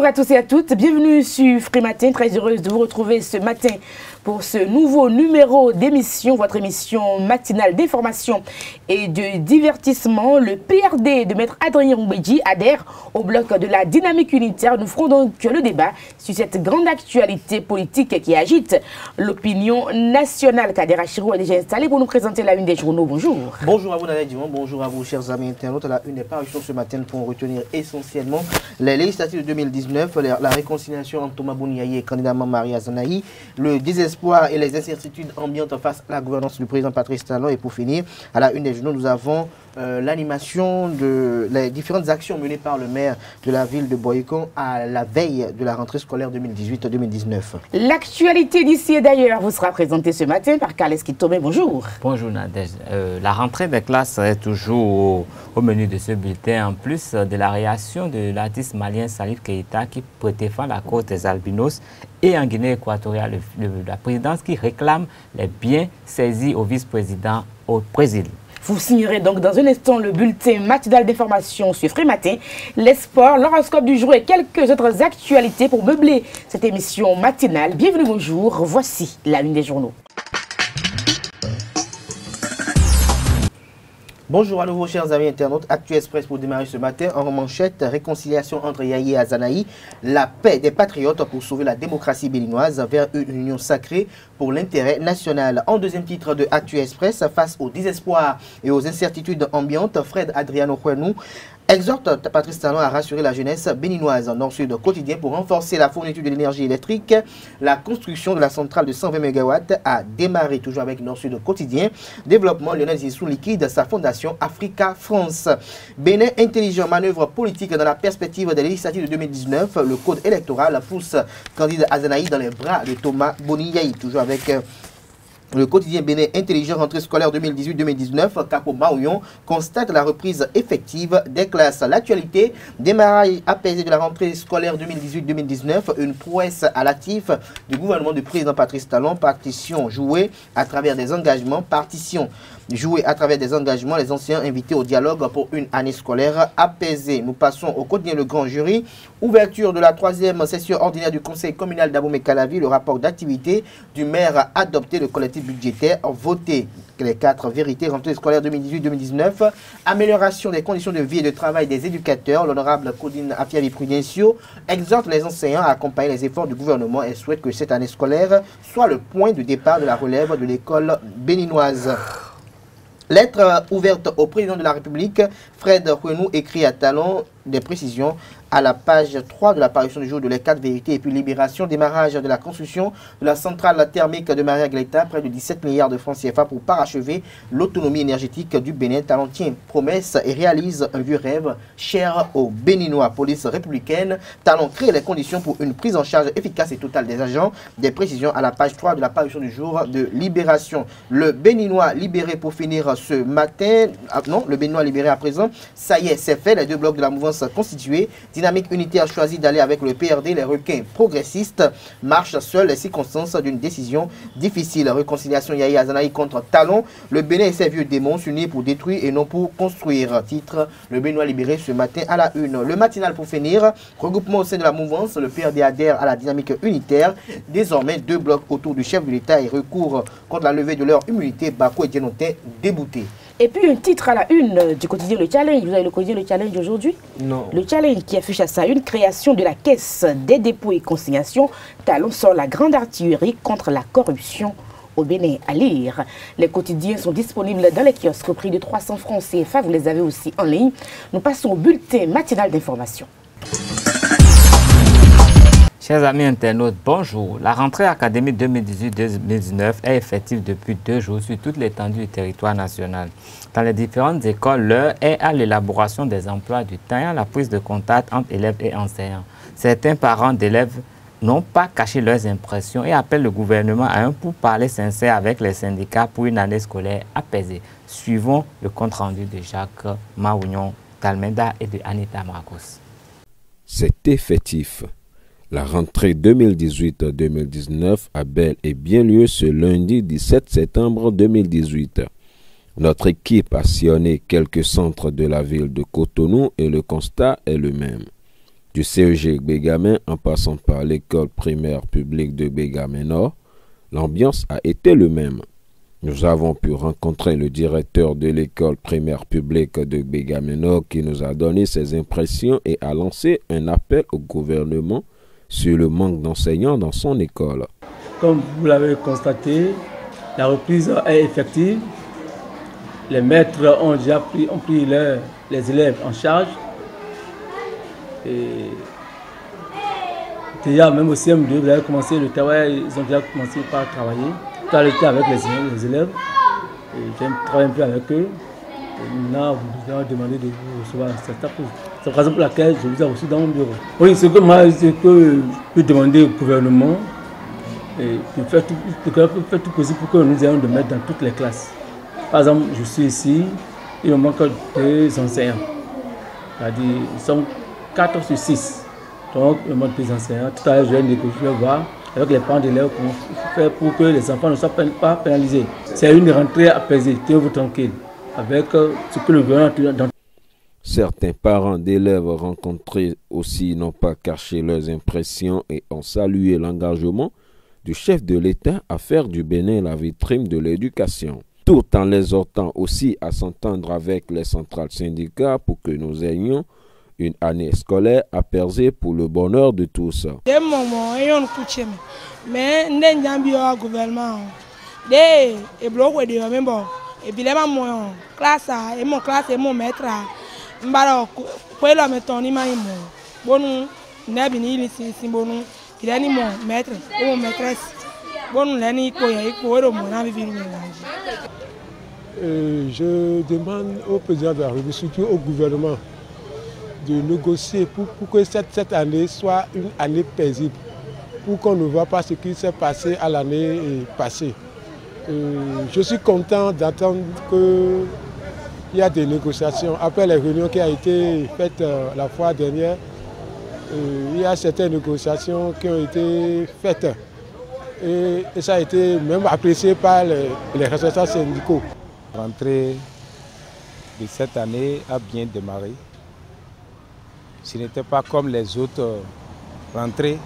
Bonjour à tous et à toutes, bienvenue sur Free Matin, très heureuse de vous retrouver ce matin pour ce nouveau numéro d'émission, votre émission matinale d'information et de divertissement. Le PRD de Maître Adrien Oumbeji adhère au bloc de la dynamique unitaire. Nous ferons donc le débat sur cette grande actualité politique qui agite l'opinion nationale. Kader Achirou est déjà installé pour nous présenter la une des journaux. Bonjour. Bonjour à vous Nadia Dumont, bonjour à vous chers amis internautes. La une des parutions ce matin pour retenir essentiellement les législatives de 2019, la réconciliation entre Thomas Boniaye et candidat Mamari Azanahi, le désespoir et les incertitudes ambiantes face à la gouvernance du président Patrice Talon. Et pour finir, à la une des journaux, nous avons l'animation de les différentes actions menées par le maire de la ville de Boycon à la veille de la rentrée scolaire 2018-2019. L'actualité d'ici et d'ailleurs vous sera présentée ce matin par Carles Kitome. Bonjour. Bonjour Nadège. La rentrée des classes est toujours au menu de ce bulletin, en plus de la réaction de l'artiste malien Salif Keïta qui défend la cause des albinos, et en Guinée équatoriale, la présidence qui réclame les biens saisis au vice-président au Brésil. Vous signerez donc dans un instant le bulletin matinal d'information sur Free Matin, les sports, l'horoscope du jour et quelques autres actualités pour meubler cette émission matinale. Bienvenue, bonjour, voici la une des journaux. Bonjour à nouveau chers amis internautes, Actu Express pour démarrer ce matin en manchette, réconciliation entre Yaye et Azanahi, la paix des patriotes pour sauver la démocratie béninoise vers une union sacrée pour l'intérêt national. En deuxième titre de Actu Express, face au désespoir et aux incertitudes ambiantes, Fred Adriano Kouenou exhorte Patrice Talon à rassurer la jeunesse béninoise. Nord-Sud quotidien pour renforcer la fourniture de l'énergie électrique. La construction de la centrale de 120 MW a démarré, toujours avec Nord-Sud quotidien. Développement, Lionel Zissou liquide sa fondation Africa France. Bénin intelligent, manœuvre politique dans la perspective des législatives de 2019. Le code électoral pousse candidat Azanahi dans les bras de Thomas Boniaye. Toujours avec le quotidien Bénin intelligent, rentrée scolaire 2018-2019, Capo Maouillon constate la reprise effective des classes. L'actualité, démarrage apaisé de la rentrée scolaire 2018-2019, une prouesse à l'actif du gouvernement du président Patrice Talon, partition jouée à travers des engagements, les anciens invités au dialogue pour une année scolaire apaisée. Nous passons au quotidien Le Grand Jury, ouverture de la 3e session ordinaire du conseil communal d'Abomey-Calavi, le rapport d'activité du maire adopté, le collectif budgétaire voté. Les 4 vérités rentrée scolaire 2018-2019, amélioration des conditions de vie et de travail des éducateurs. L'honorable Claudine Afiavi-Prudencio exhorte les enseignants à accompagner les efforts du gouvernement et souhaite que cette année scolaire soit le point de départ de la relève de l'école béninoise. Lettre ouverte au président de la République, Fred Kouenou écrit à Talon des précisions à la page 3 de l'apparition du jour de les 4 vérités et puis libération, démarrage de la construction de la centrale thermique de Maria Gleta, près de 17 milliards de francs CFA pour parachever l'autonomie énergétique du Bénin. Talon tient promesse et réalise un vieux rêve cher aux Béninois. Police républicaine, Talon crée les conditions pour une prise en charge efficace et totale des agents. Des précisions à la page 3 de l'apparition du jour de Libération. Le Béninois libéré pour finir ce matin, le Béninois libéré à présent, ça y est, c'est fait, les deux blocs de la mouvance constituée. Dynamique unitaire choisit d'aller avec le PRD, les requins progressistes marchent seuls, les circonstances d'une décision difficile. Réconciliation Yaye Azanahi contre Talon, le Bénin et ses vieux démons s'unissent pour détruire et non pour construire. Titre, le Béninois libéré ce matin à la une. Le matinal pour finir, regroupement au sein de la mouvance, le PRD adhère à la dynamique unitaire. Désormais, 2 blocs autour du chef de l'État et recours contre la levée de leur immunité. Bako et Djenotin déboutés. Et puis un titre à la une du quotidien Le Challenge. Vous avez le quotidien Le Challenge aujourd'hui? Non. Le Challenge qui affiche à sa une, création de la caisse des dépôts et consignations. Talon sort la grande artillerie contre la corruption au Bénin. À lire. Les quotidiens sont disponibles dans les kiosques au prix de 300 francs CFA. Vous les avez aussi en ligne. Nous passons au bulletin matinal d'information. Chers amis internautes, bonjour. La rentrée académique 2018-2019 est effective depuis 2 jours sur toute l'étendue du territoire national. Dans les différentes écoles, l'heure est à l'élaboration des emplois du temps et à la prise de contact entre élèves et enseignants. Certains parents d'élèves n'ont pas caché leurs impressions et appellent le gouvernement à un pourparler sincère avec les syndicats pour une année scolaire apaisée. Suivons le compte-rendu de Jacques Maougnon d'Almeda et de Anita Marcos. C'est effectif. La rentrée 2018-2019 a bel et bien lieu ce lundi 17 septembre 2018. Notre équipe a sillonné quelques centres de la ville de Cotonou et le constat est le même. Du CEG Bégamin en passant par l'école primaire publique de Bégamin Nord, l'ambiance a été le même. Nous avons pu rencontrer le directeur de l'école primaire publique de Bégamin Nord qui nous a donné ses impressions et a lancé un appel au gouvernement sur le manque d'enseignants dans son école. Comme vous l'avez constaté, la reprise est effective. Les maîtres ont déjà pris les élèves en charge. Et déjà, même au CM2, vous avez commencé le travail, ils ont déjà commencé par travailler. Tout à l'heure avec les élèves. J'ai travaillé un peu avec eux. Et maintenant, vous avez demandé de vous recevoir cette pause. C'est la raison pour laquelle je vous ai reçu dans mon bureau. Oui, ce que je peux demander au gouvernement, et de faire tout possible pour que nous ayons de mettre dans toutes les classes. Par exemple, je suis ici, il me manque 2 enseignants. C'est-à-dire, nous sommes 4 sur 6. Donc, il me manque 2 enseignants. Tout à l'heure, je vais négocier, voir avec les parents d'élèves comment faire pour que les enfants ne soient pas pénalisés. C'est une rentrée apaisée, tenez-vous tranquille, avec ce que le gouvernement dans. Certains parents d'élèves rencontrés aussi n'ont pas caché leurs impressions et ont salué l'engagement du chef de l'État à faire du Bénin la vitrine de l'éducation, tout en les exhortant aussi à s'entendre avec les centrales syndicats pour que nous ayons une année scolaire apaisée pour le bonheur de tous. Mais gouvernement classe et mon classe et mon maître mbaro kwelo metoni ma imo bonu nebi ni lisi simbonu kirani mon maître ou mon maîtresse bonu leni ko ya iko ero mo na bibi ni Je demande au président de la République, surtout au gouvernement, de négocier pour que cette année soit une année paisible, pour qu'on ne voit pas ce qui s'est passé à l'année passée. Je suis content d'entendre qu'il y a des négociations. Après les réunions qui ont été faites la fois dernière, il y a certaines négociations qui ont été faites. Et ça a été même apprécié par les responsables syndicaux. La rentrée de cette année a bien démarré. Ce n'était pas comme les autres rentrées,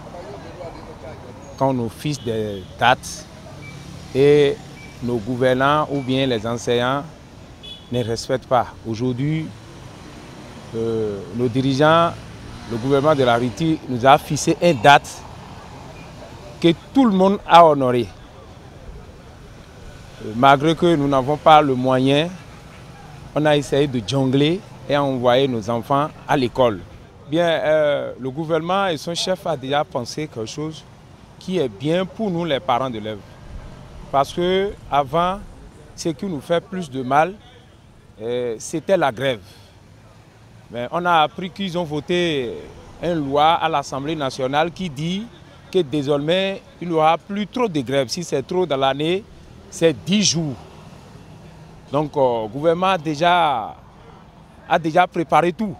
quand on nous fixe des dates et nos gouvernants ou bien les enseignants ne respectent pas. Aujourd'hui, nos dirigeants, le gouvernement de la RITI nous a fixé une date que tout le monde a honorée. Malgré que nous n'avons pas le moyen, on a essayé de jongler et envoyer nos enfants à l'école. Bien, le gouvernement et son chef a déjà pensé quelque chose qui est bien pour nous les parents d'élèves. Parce que avant, ce qui nous fait plus de mal, c'était la grève. Mais on a appris qu'ils ont voté une loi à l'Assemblée nationale qui dit que désormais, il n'y aura plus trop de grève. Si c'est trop dans l'année, c'est 10 jours. Donc, le gouvernement a déjà préparé tout.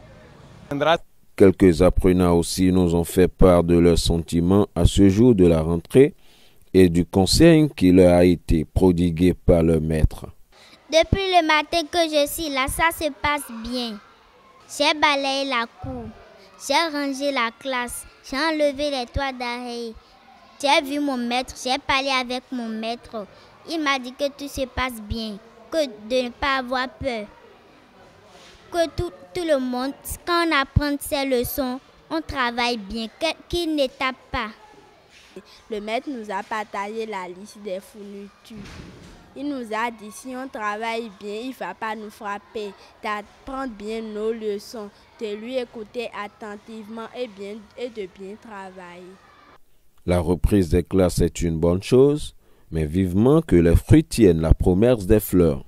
Quelques apprenants aussi nous ont fait part de leurs sentiments à ce jour de la rentrée et du conseil qui leur a été prodigué par leur maître. Depuis le matin que je suis là, ça se passe bien. J'ai balayé la cour, j'ai rangé la classe, j'ai enlevé les toits d'arrêt. J'ai vu mon maître, j'ai parlé avec mon maître. Il m'a dit que tout se passe bien, que de ne pas avoir peur. Que tout le monde, quand on apprend ses leçons, on travaille bien, qu'il ne tape pas. Le maître nous a partagé la liste des fournitures. Il nous a dit si on travaille bien, il ne va pas nous frapper, d'apprendre bien nos leçons, de lui écouter attentivement et de bien travailler. La reprise des classes est une bonne chose, mais vivement que les fruits tiennent la promesse des fleurs.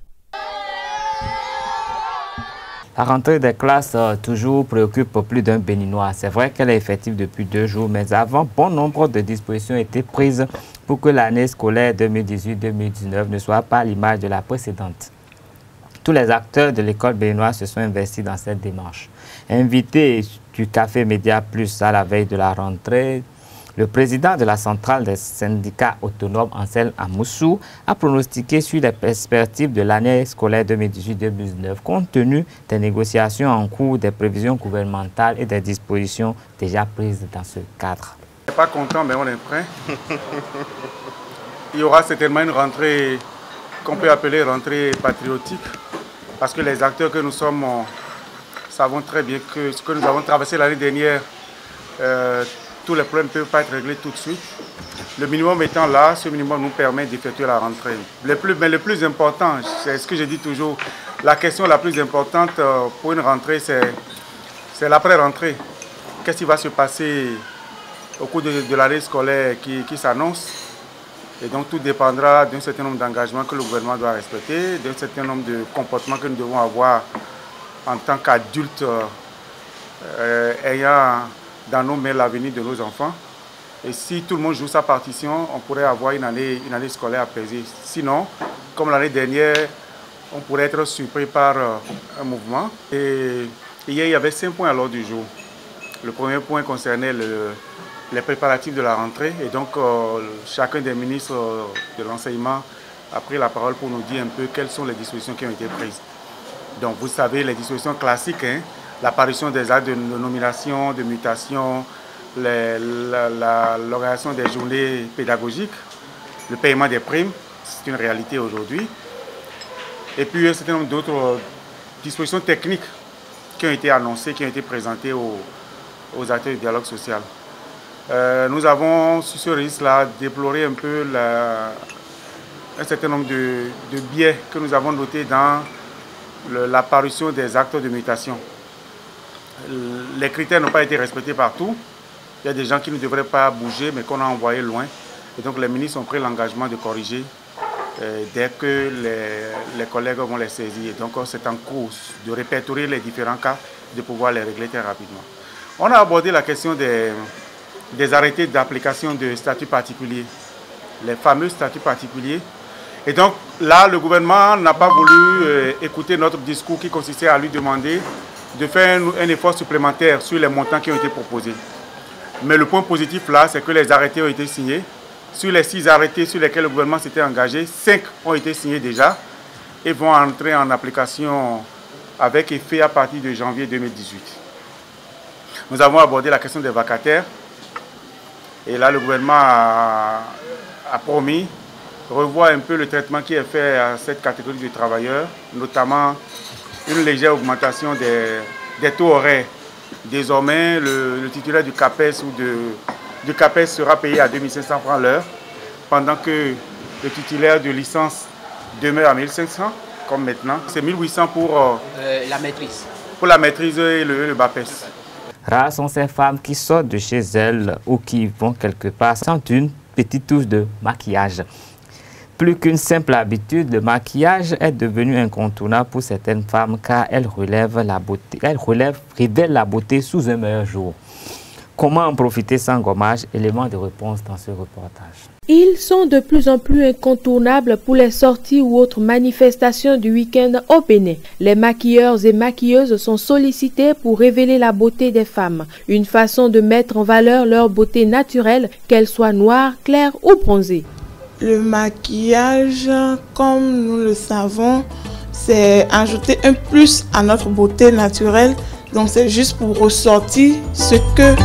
La rentrée des classes toujours préoccupe plus d'un Béninois. C'est vrai qu'elle est effective depuis 2 jours, mais avant, bon nombre de dispositions étaient prises pour que l'année scolaire 2018-2019 ne soit pas l'image de la précédente. Tous les acteurs de l'école béninoise se sont investis dans cette démarche. Invités du Café Média Plus à la veille de la rentrée, Le président de la centrale des syndicats autonomes, Ansel Amoussou, a pronostiqué sur les perspectives de l'année scolaire 2018-2019 compte tenu des négociations en cours, des prévisions gouvernementales et des dispositions déjà prises dans ce cadre. On n'est pas content, mais on est prêt. Il y aura certainement une rentrée qu'on peut appeler rentrée patriotique, parce que les acteurs que nous sommes savons très bien que ce que nous avons traversé l'année dernière, tous les problèmes ne peuvent pas être réglés tout de suite. Le minimum étant là, ce minimum nous permet d'effectuer la rentrée. Mais le plus important, c'est ce que je dis toujours, la question la plus importante pour une rentrée, c'est l'après-rentrée. Qu'est-ce qui va se passer au cours de l'année scolaire qui s'annonce? Et donc tout dépendra d'un certain nombre d'engagements que le gouvernement doit respecter, d'un certain nombre de comportements que nous devons avoir en tant qu'adultes ayant dans nos mains l'avenir de nos enfants. Et si tout le monde joue sa partition, on pourrait avoir une année scolaire apaisée. Sinon, comme l'année dernière, on pourrait être surpris par un mouvement. Et hier, il y avait 5 points à l'ordre du jour. Le premier point concernait les préparatifs de la rentrée. Et donc, chacun des ministres de l'enseignement a pris la parole pour nous dire un peu quelles sont les dispositions qui ont été prises. Donc, vous savez, les dispositions classiques, hein, l'apparition des actes de nomination, de mutation, l'organisation des journées pédagogiques, le paiement des primes, c'est une réalité aujourd'hui. Et puis un certain nombre d'autres dispositions techniques qui ont été annoncées, qui ont été présentées aux acteurs du dialogue social. Nous avons, sur ce risque-là, déploré un peu un certain nombre de biais que nous avons notés dans l'apparition des actes de mutation. Les critères n'ont pas été respectés partout. Il y a des gens qui ne devraient pas bouger, mais qu'on a envoyés loin. Et donc les ministres ont pris l'engagement de corriger dès que les collègues vont les saisir. Donc c'est en cours de répertorier les différents cas, de pouvoir les régler très rapidement. On a abordé la question des arrêtés d'application de statuts particuliers, les fameux statuts particuliers. Et donc là, le gouvernement n'a pas voulu écouter notre discours qui consistait à lui demander de faire un effort supplémentaire sur les montants qui ont été proposés. Mais le point positif là, c'est que les arrêtés ont été signés. Sur les 6 arrêtés sur lesquels le gouvernement s'était engagé, 5 ont été signés déjà et vont entrer en application avec effet à partir de janvier 2018. Nous avons abordé la question des vacataires. Et là, le gouvernement a promis de revoir un peu le traitement qui est fait à cette catégorie de travailleurs, notamment une légère augmentation des taux horaires. Désormais, le titulaire du CAPES ou du CAPES sera payé à 2500 francs l'heure, pendant que le titulaire de licence demeure à 1500, comme maintenant. C'est 1800 pour la maîtrise. Pour la maîtrise et le BAPES. Rares sont ces femmes qui sortent de chez elles ou qui vont quelque part sans une petite touche de maquillage. Plus qu'une simple habitude, le maquillage est devenu incontournable pour certaines femmes car elle révèle la beauté sous un meilleur jour. Comment en profiter sans gommage? Élément de réponse dans ce reportage. Ils sont de plus en plus incontournables pour les sorties ou autres manifestations du week-end au Bénin. Les maquilleurs et maquilleuses sont sollicités pour révéler la beauté des femmes, une façon de mettre en valeur leur beauté naturelle, qu'elle soit noire, claire ou bronzée. Le maquillage, comme nous le savons, c'est ajouter un plus à notre beauté naturelle. Donc c'est juste pour ressortir ce que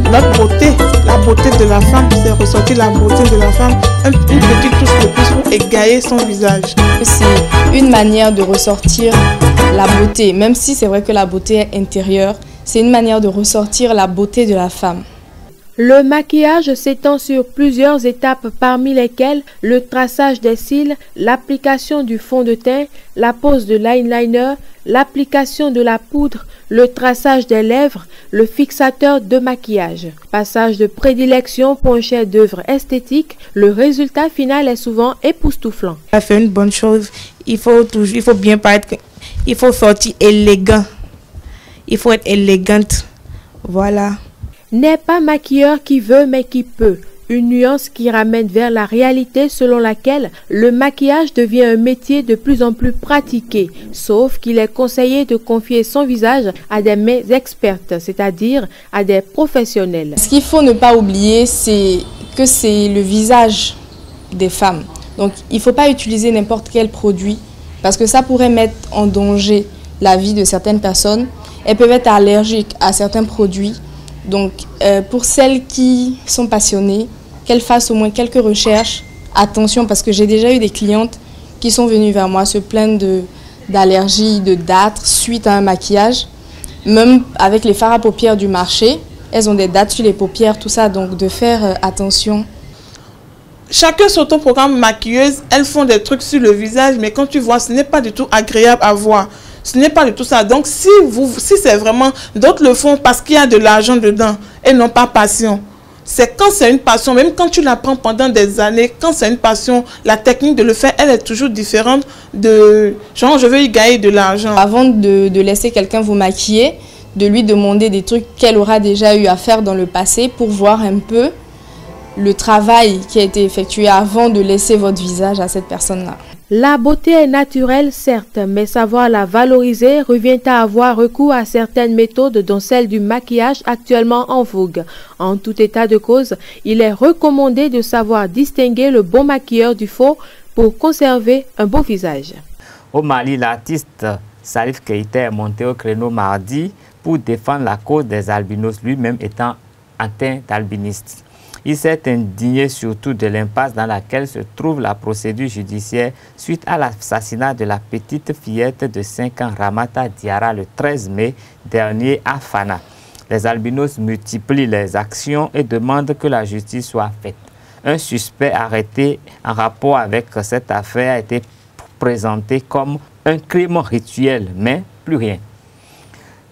notre beauté, la beauté de la femme, c'est ressortir la beauté de la femme, une petite touche de plus pour égayer son visage. C'est une manière de ressortir la beauté, même si c'est vrai que la beauté est intérieure, c'est une manière de ressortir la beauté de la femme. Le maquillage s'étend sur plusieurs étapes parmi lesquelles le traçage des cils, l'application du fond de teint, la pose de l'eyeliner, l'application de la poudre, le traçage des lèvres, le fixateur de maquillage. Passage de prédilection pour un chef-d'œuvre esthétique, le résultat final est souvent époustouflant. Ça fait une bonne chose, il faut bien paraître, il faut sortir élégant, il faut être élégante, voilà. N'est pas maquilleur qui veut mais qui peut. Une nuance qui ramène vers la réalité selon laquelle le maquillage devient un métier de plus en plus pratiqué, sauf qu'il est conseillé de confier son visage à des mains expertes, c'est-à-dire à des professionnels. Ce qu'il faut ne pas oublier, c'est que c'est le visage des femmes. Donc il ne faut pas utiliser n'importe quel produit parce que ça pourrait mettre en danger la vie de certaines personnes. Elles peuvent être allergiques à certains produits. Donc pour celles qui sont passionnées, qu'elles fassent au moins quelques recherches. Attention, parce que j'ai déjà eu des clientes qui sont venues vers moi se plaindre d'allergies, de dartres suite à un maquillage. Même avec les fards à paupières du marché, elles ont des dartres sur les paupières, tout ça, donc de faire attention. Chacun sur ton programme maquilleuse, elles font des trucs sur le visage, mais quand tu vois, ce n'est pas du tout agréable à voir. Ce n'est pas du tout ça. Donc si c'est vraiment, d'autres le font parce qu'il y a de l'argent dedans et non pas passion. C'est quand c'est une passion, même quand tu l'apprends pendant des années, quand c'est une passion, la technique de le faire, elle est toujours différente de genre je veux y gagner de l'argent. Avant de laisser quelqu'un vous maquiller, de lui demander des trucs qu'elle aura déjà eu à faire dans le passé pour voir un peu le travail qui a été effectué avant de laisser votre visage à cette personne-là. La beauté est naturelle, certes, mais savoir la valoriser revient à avoir recours à certaines méthodes, dont celle du maquillage actuellement en vogue. En tout état de cause, il est recommandé de savoir distinguer le bon maquilleur du faux pour conserver un beau visage. Au Mali, l'artiste Salif Keïta est monté au créneau mardi pour défendre la cause des albinos, lui-même étant atteint d'albinisme. Il s'est indigné surtout de l'impasse dans laquelle se trouve la procédure judiciaire suite à l'assassinat de la petite fillette de 5 ans Ramata Diarra le 13 mai dernier à Fana. Les albinos multiplient les actions et demandent que la justice soit faite. Un suspect arrêté en rapport avec cette affaire a été présenté comme un crime rituel, mais plus rien.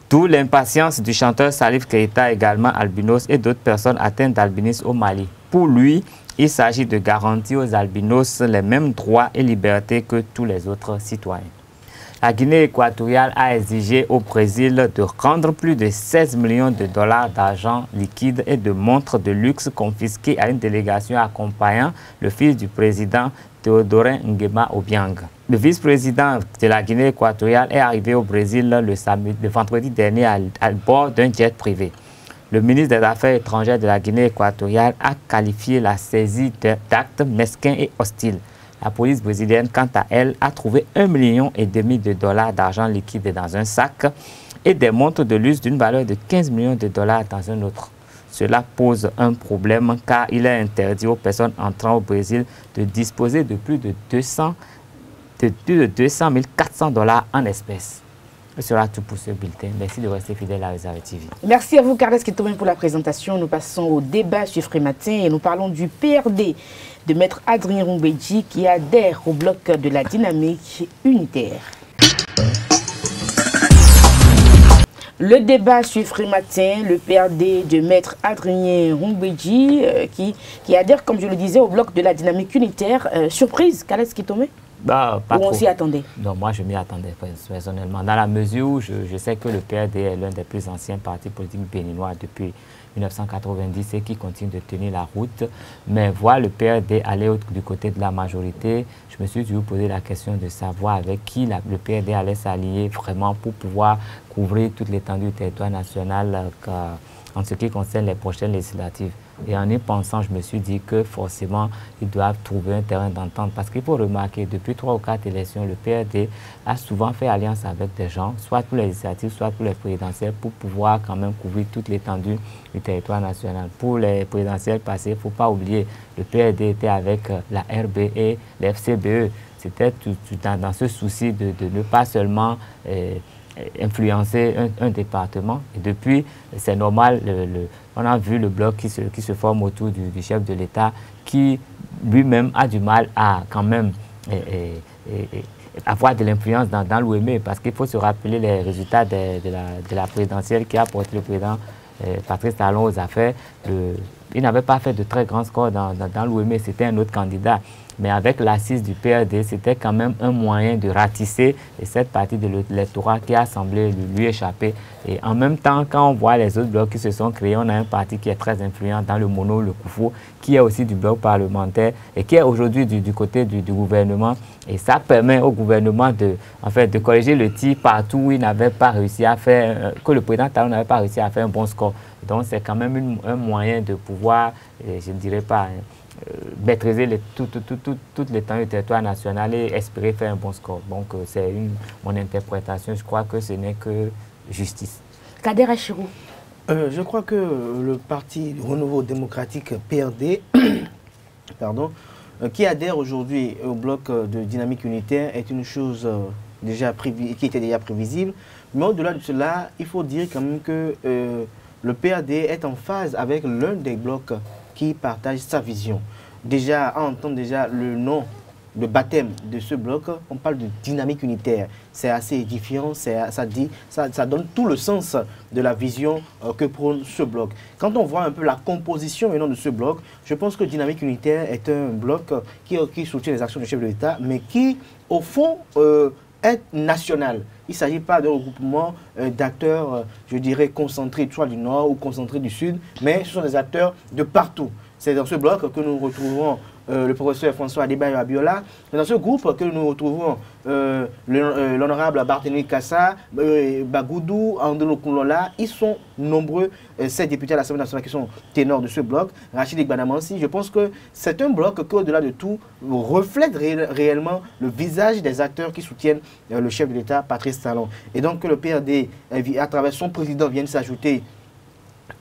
D'où l'impatience du chanteur Salif Keïta, également albinos, et d'autres personnes atteintes d'albinisme au Mali. Pour lui, il s'agit de garantir aux albinos les mêmes droits et libertés que tous les autres citoyens. La Guinée équatoriale a exigé au Brésil de rendre plus de 16 millions de dollars d'argent liquide et de montres de luxe confisquées à une délégation accompagnant le fils du président Théodorin Nguema Obiang. Le vice-président de la Guinée équatoriale est arrivé au Brésil le vendredi dernier à bord d'un jet privé. Le ministre des Affaires étrangères de la Guinée équatoriale a qualifié la saisie d'actes mesquins et hostiles. La police brésilienne, quant à elle, a trouvé 1,5 million de dollars d'argent liquide dans un sac et des montres de luxe d'une valeur de 15 millions de dollars dans un autre. Cela pose un problème car il est interdit aux personnes entrant au Brésil de disposer de plus de 200 400 dollars en espèces. Ce sera tout pour ce bulletin. Merci de rester fidèle à Réserve TV. Merci à vous, Carles Kitomen, pour la présentation. Nous passons au débat sur Frématin et nous parlons du PRD de Maître Adrien Roumbeji qui adhère au bloc de la dynamique unitaire. Le débat sur Frématin, le PRD de Maître Adrien Roumbeji qui adhère, comme je le disais, au bloc de la dynamique unitaire. Surprise, Carles Kitomen? Bah, pas ou on s'y attendait? Non, moi je m'y attendais personnellement. Dans la mesure où je sais que le PRD est l'un des plus anciens partis politiques béninois depuis 1990 et qui continue de tenir la route. Mais voir le PRD aller du côté de la majorité, je me suis toujours posé la question de savoir avec qui le PRD allait s'allier vraiment pour pouvoir couvrir toute l'étendue du territoire national en ce qui concerne les prochaines législatives. Et en y pensant, je me suis dit que forcément, ils doivent trouver un terrain d'entente. Parce qu'il faut remarquer, depuis 3 ou 4 élections, le PRD a souvent fait alliance avec des gens, soit pour les législatives, soit pour les présidentielles, pour pouvoir quand même couvrir toute l'étendue du territoire national. Pour les présidentielles passées, il ne faut pas oublier, le PRD était avec la RB et l'FCBE. C'était dans ce souci de ne pas seulement influencer un département. Et depuis, c'est normal, on a vu le bloc qui se forme autour du chef de l'État qui lui-même a du mal à quand même avoir de l'influence dans l'OME parce qu'il faut se rappeler les résultats de la présidentielle qui a porté le président Patrice Talon aux affaires. Il n'avait pas fait de très grands scores dans l'OME, c'était un autre candidat. mais avec l'assise du PRD, c'était quand même un moyen de ratisser cette partie de l'électorat qui a semblé lui échapper. Et en même temps, quand on voit les autres blocs qui se sont créés, on a un parti qui est très influent dans le Mono, le Koufou, qui est aussi du bloc parlementaire et qui est aujourd'hui du côté du gouvernement. Et ça permet au gouvernement de corriger le tir partout où il n'avait pas réussi à faire, que le président Talon n'avait pas réussi à faire un bon score. Donc c'est quand même un moyen de pouvoir, je ne dirais pas, maîtriser toutes les temps du territoire national et espérer faire un bon score. Donc c'est mon interprétation. Je crois que ce n'est que justice. Kader Achirou. Je crois que le parti Renouveau démocratique PRD, pardon, qui adhère aujourd'hui au bloc de dynamique unitaire est une chose qui était déjà prévisible. Mais au-delà de cela, il faut dire quand même que le PRD est en phase avec l'un des blocs qui partage sa vision. Déjà, on entend déjà le nom de baptême de ce bloc, on parle de dynamique unitaire. C'est assez édifiant, ça donne tout le sens de la vision que prône ce bloc. Quand on voit un peu la composition maintenant de ce bloc, je pense que dynamique unitaire est un bloc qui soutient les actions du chef de l'État, mais qui, au fond, est national. Il ne s'agit pas d'un regroupement d'acteurs, je dirais, concentrés soit du Nord ou concentrés du Sud, mais ce sont des acteurs de partout. C'est dans ce bloc que nous retrouvons le professeur François Adebayo Abiola. C'est dans ce groupe que nous retrouvons l'honorable Barthélémy Kassa, Bagoudou, Andelo Koulola. Ils sont nombreux, ces députés à l'Assemblée nationale qui sont ténors de ce bloc. Rachid Igbanamansi, je pense que c'est un bloc qui, au-delà de tout, reflète réellement le visage des acteurs qui soutiennent le chef de l'État, Patrice Talon. Et donc que le PRD, à travers son président, vienne s'ajouter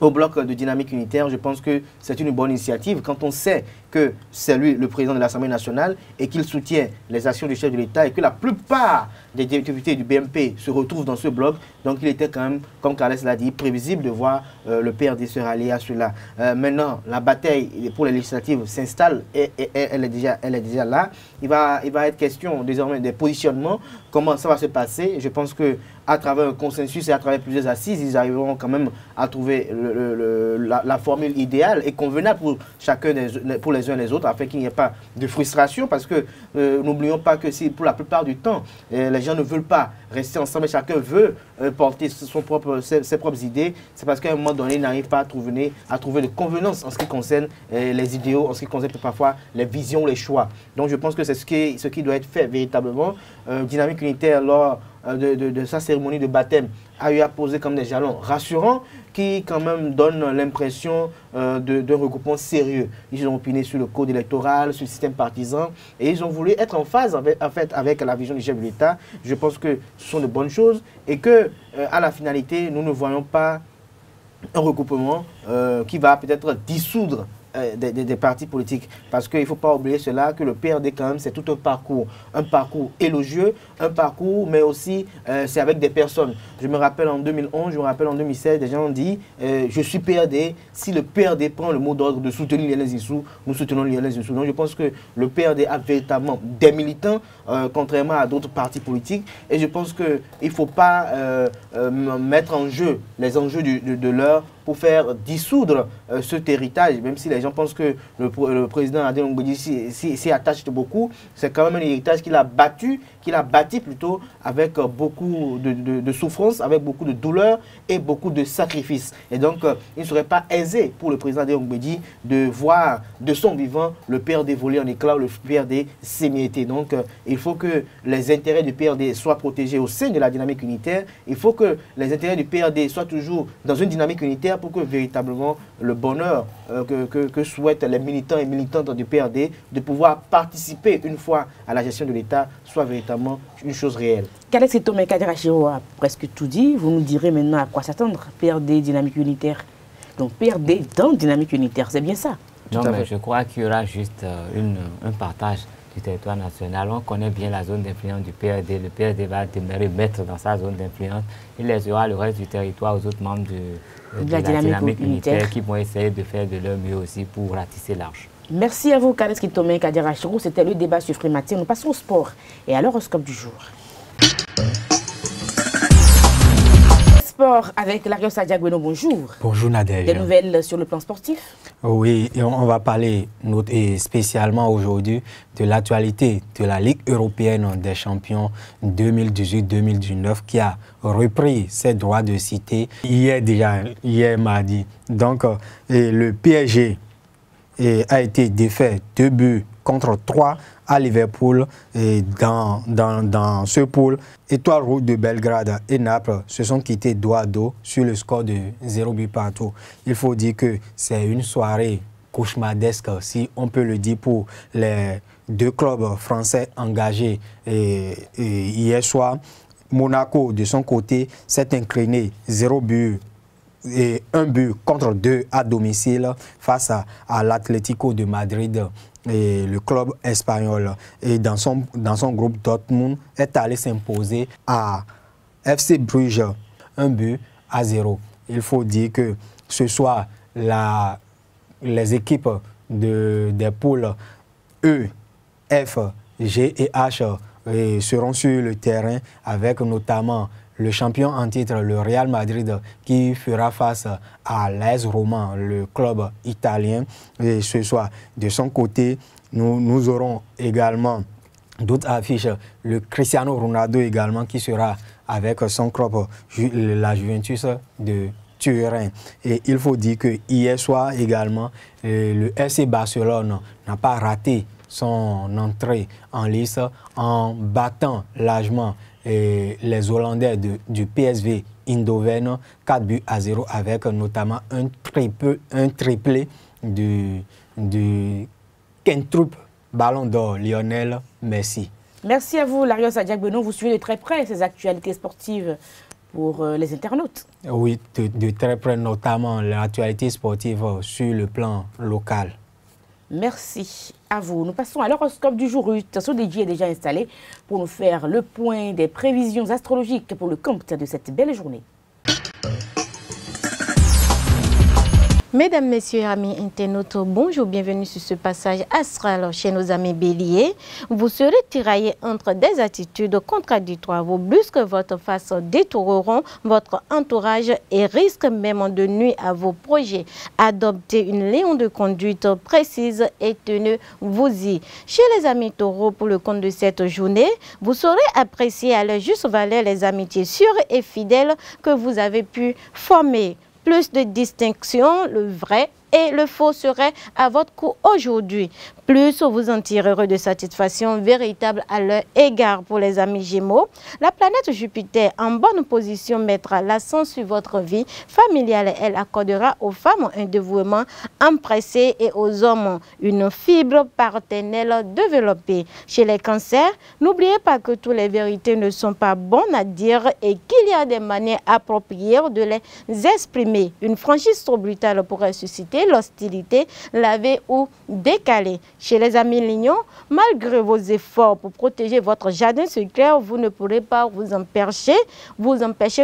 au bloc de dynamique unitaire, je pense que c'est une bonne initiative. Quand on sait que c'est lui le président de l'Assemblée nationale et qu'il soutient les actions du chef de l'État et que la plupart des députés du BMP se retrouvent dans ce bloc, donc il était quand même, comme Carles l'a dit, prévisible de voir le PRD se rallier à cela. Maintenant, la bataille pour les législatives s'installe et elle est déjà là. Il va être question désormais des positionnements, comment ça va se passer. Je pense que à travers un consensus et à travers plusieurs assises, ils arriveront quand même à trouver la formule idéale et convenable pour chacun pour les uns et les autres, afin qu'il n'y ait pas de frustration, parce que n'oublions pas que si pour la plupart du temps, les gens ne veulent pas rester ensemble, chacun veut porter ses propres idées, c'est parce qu'à un moment donné, ils n'arrivent pas à trouver de convenance en ce qui concerne les idéaux, en ce qui concerne parfois les visions, les choix. Donc je pense que c'est ce qui doit être fait véritablement. Dynamique unitaire, lors de sa cérémonie de baptême, a eu à poser comme des jalons rassurants qui quand même donnent l'impression d'un regroupement sérieux. Ils ont opiné sur le code électoral, sur le système partisan et ils ont voulu être en phase avec la vision du chef de l'État. Je pense que ce sont de bonnes choses et que à la finalité, nous ne voyons pas un regroupement qui va peut-être dissoudre des partis politiques, parce qu'il ne faut pas oublier cela, que le PRD quand même c'est tout un parcours élogieux, un parcours mais aussi c'est avec des personnes. Je me rappelle en 2011, je me rappelle en 2016, des gens ont dit je suis PRD, si le PRD prend le mot d'ordre de soutenir Lionel Zinsou, nous soutenons Lionel Zinsou. Donc je pense que le PRD a véritablement des militants, contrairement à d'autres partis politiques, et je pense qu'il ne faut pas mettre en jeu les enjeux de l'heure pour faire dissoudre cet héritage, même si les gens pensent que le président Adebayo Ngouedi s'y attache beaucoup. C'est quand même un héritage qu'il a bâti plutôt avec beaucoup de souffrance, avec beaucoup de douleur et beaucoup de sacrifices. Et donc, il ne serait pas aisé pour le président Adebayo Ngouedi de voir de son vivant le PRD voler en éclats, le PRD s'émietter. Donc, il faut que les intérêts du PRD soient protégés au sein de la dynamique unitaire. Il faut que les intérêts du PRD soient toujours dans une dynamique unitaire pour que véritablement le bonheur que souhaitent les militants et militantes du PRD de pouvoir participer une fois à la gestion de l'État soit véritablement une chose réelle. Kalex Tomé Kader Achirou a presque tout dit. Vous nous direz maintenant à quoi s'attendre. PRD, dynamique unitaire. Donc PRD dans dynamique unitaire, c'est bien ça? Non, mais je crois qu'il y aura juste un partage du territoire national. On connaît bien la zone d'influence du PRD. Le PRD va demeurer maître dans sa zone d'influence. Il laissera le reste du territoire aux autres membres de la dynamique unitaire qui vont essayer de faire de leur mieux aussi pour ratisser large. Merci à vous, Kalex Tomé Kader Achirou. C'était le débat sur Frématin. Nous passons au sport et à l'horoscope du jour. sport avec Larios Adiagbeno, bonjour. Bonjour Nadège. Des nouvelles sur le plan sportif? Oui, et on va parler et spécialement aujourd'hui de l'actualité de la Ligue européenne des champions 2018-2019 qui a repris ses droits de cité hier mardi. Donc le PSG a été défait 2-3 à Liverpool et dans ce pool, Étoile Rouge de Belgrade et Naples se sont quittés dos à dos sur le score de 0 but partout. Il faut dire que c'est une soirée cauchemardesque, si on peut le dire, pour les deux clubs français engagés. Et hier soir, Monaco, de son côté, s'est incliné 0 but et 1 but contre 2 à domicile face à l'Atlético de Madrid. Et le club espagnol, et dans son groupe, Dortmund est allé s'imposer à FC Bruges 1-0. Il faut dire que ce soir, les équipes des poules E, F, G et H seront sur le terrain avec notamment le champion en titre, le Real Madrid, qui fera face à l'AS Roma, le club italien. Et ce soir, de son côté, nous aurons également d'autres affiches. Le Cristiano Ronaldo également, qui sera avec son club, la Juventus de Turin. Et il faut dire que hier soir également, le FC Barcelone n'a pas raté son entrée en lice en battant largement les Hollandais du PSV Eindhoven 4-0 avec notamment un triplé du quintuple Ballon d'Or Lionel Messi. Merci à vous, Larios Adiagbeno. Vous suivez de très près ces actualités sportives pour les internautes. Oui, de très près, notamment l'actualité sportive sur le plan local. Merci à vous. Nous passons à l'horoscope du jour. Sodéji est déjà installé pour nous faire le point des prévisions astrologiques pour le compte de cette belle journée. Mesdames, Messieurs, amis internautes, bonjour, bienvenue sur ce passage astral chez nos amis béliers. Vous serez tiraillés entre des attitudes contradictoires. Vos brusques, votre face détoureront votre entourage et risquent même de nuire à vos projets. Adoptez une ligne de conduite précise et tenez-vous-y. Chez les amis taureaux, pour le compte de cette journée, vous saurez apprécier à leur juste valeur les amitiés sûres et fidèles que vous avez pu former. Plus de distinction, le vrai et le faux serait à votre coup aujourd'hui. Plus vous en tirerez de satisfaction véritable à leur égard. Pour les amis Gémeaux, la planète Jupiter en bonne position mettra l'accent sur votre vie familiale. Elle accordera aux femmes un dévouement empressé et aux hommes une fibre paternelle développée. Chez les cancers, n'oubliez pas que toutes les vérités ne sont pas bonnes à dire et qu'il y a des manières appropriées de les exprimer. Une franchise trop brutale pourrait susciter l'hostilité, laver ou décaler. Chez les amis lignons, malgré vos efforts pour protéger votre jardin secret, vous ne pourrez pas vous empêcher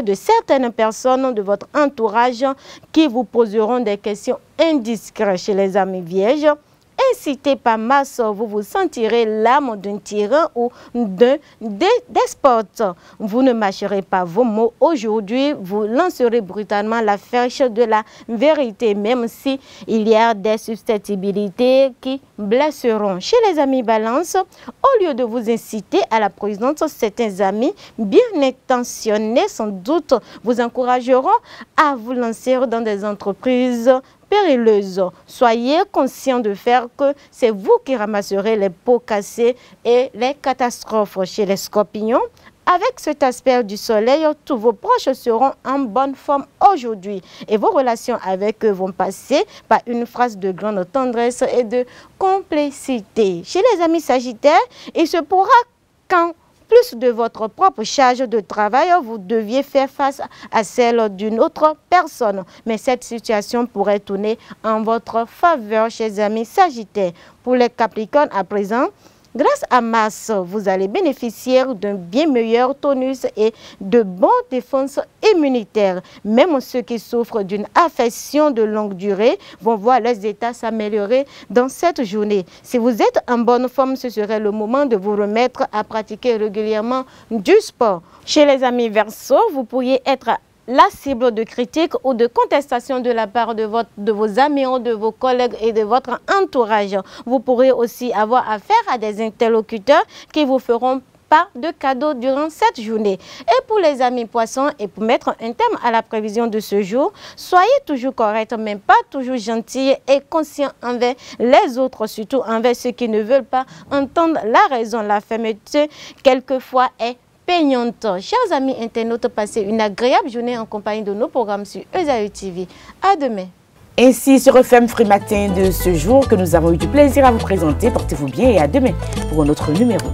de certaines personnes de votre entourage qui vous poseront des questions indiscrètes. Chez les amis vierges, incité par masse, vous vous sentirez l'âme d'un tyran ou d'un despote. Vous ne mâcherez pas vos mots aujourd'hui, vous lancerez brutalement la flèche de la vérité, même si il y a des susceptibilités qui blesseront. Chez les amis balance, au lieu de vous inciter à la prudence, certains amis bien intentionnés sans doute vous encourageront à vous lancer dans des entreprises périlleuse. Soyez conscient de faire que c'est vous qui ramasserez les pots cassés et les catastrophes. Chez les scorpions, avec cet aspect du soleil, tous vos proches seront en bonne forme aujourd'hui et vos relations avec eux vont passer par une phase de grande tendresse et de complicité. Chez les amis sagittaires, il se pourra quand plus de votre propre charge de travail, vous deviez faire face à celle d'une autre personne. Mais cette situation pourrait tourner en votre faveur, chers amis sagittaires. Pour les capricornes à présent, grâce à Mars, vous allez bénéficier d'un bien meilleur tonus et de bonnes défenses immunitaires. Même ceux qui souffrent d'une affection de longue durée vont voir leurs états s'améliorer dans cette journée. Si vous êtes en bonne forme, ce serait le moment de vous remettre à pratiquer régulièrement du sport. Chez les amis Verseaux, vous pourriez être la cible de critiques ou de contestations de la part de vos amis ou de vos collègues et de votre entourage. Vous pourrez aussi avoir affaire à des interlocuteurs qui vous feront pas de cadeaux durant cette journée. Et pour les amis poissons, et pour mettre un thème à la prévision de ce jour, soyez toujours corrects, mais pas toujours gentils et conscients envers les autres, surtout envers ceux qui ne veulent pas entendre la raison. La fermeté, quelquefois, est peignante. Chers amis internautes, passez une agréable journée en compagnie de nos programmes sur Esaü TV. À demain. Ainsi se referme Free Matin de ce jour que nous avons eu du plaisir à vous présenter. Portez-vous bien et à demain pour un autre numéro.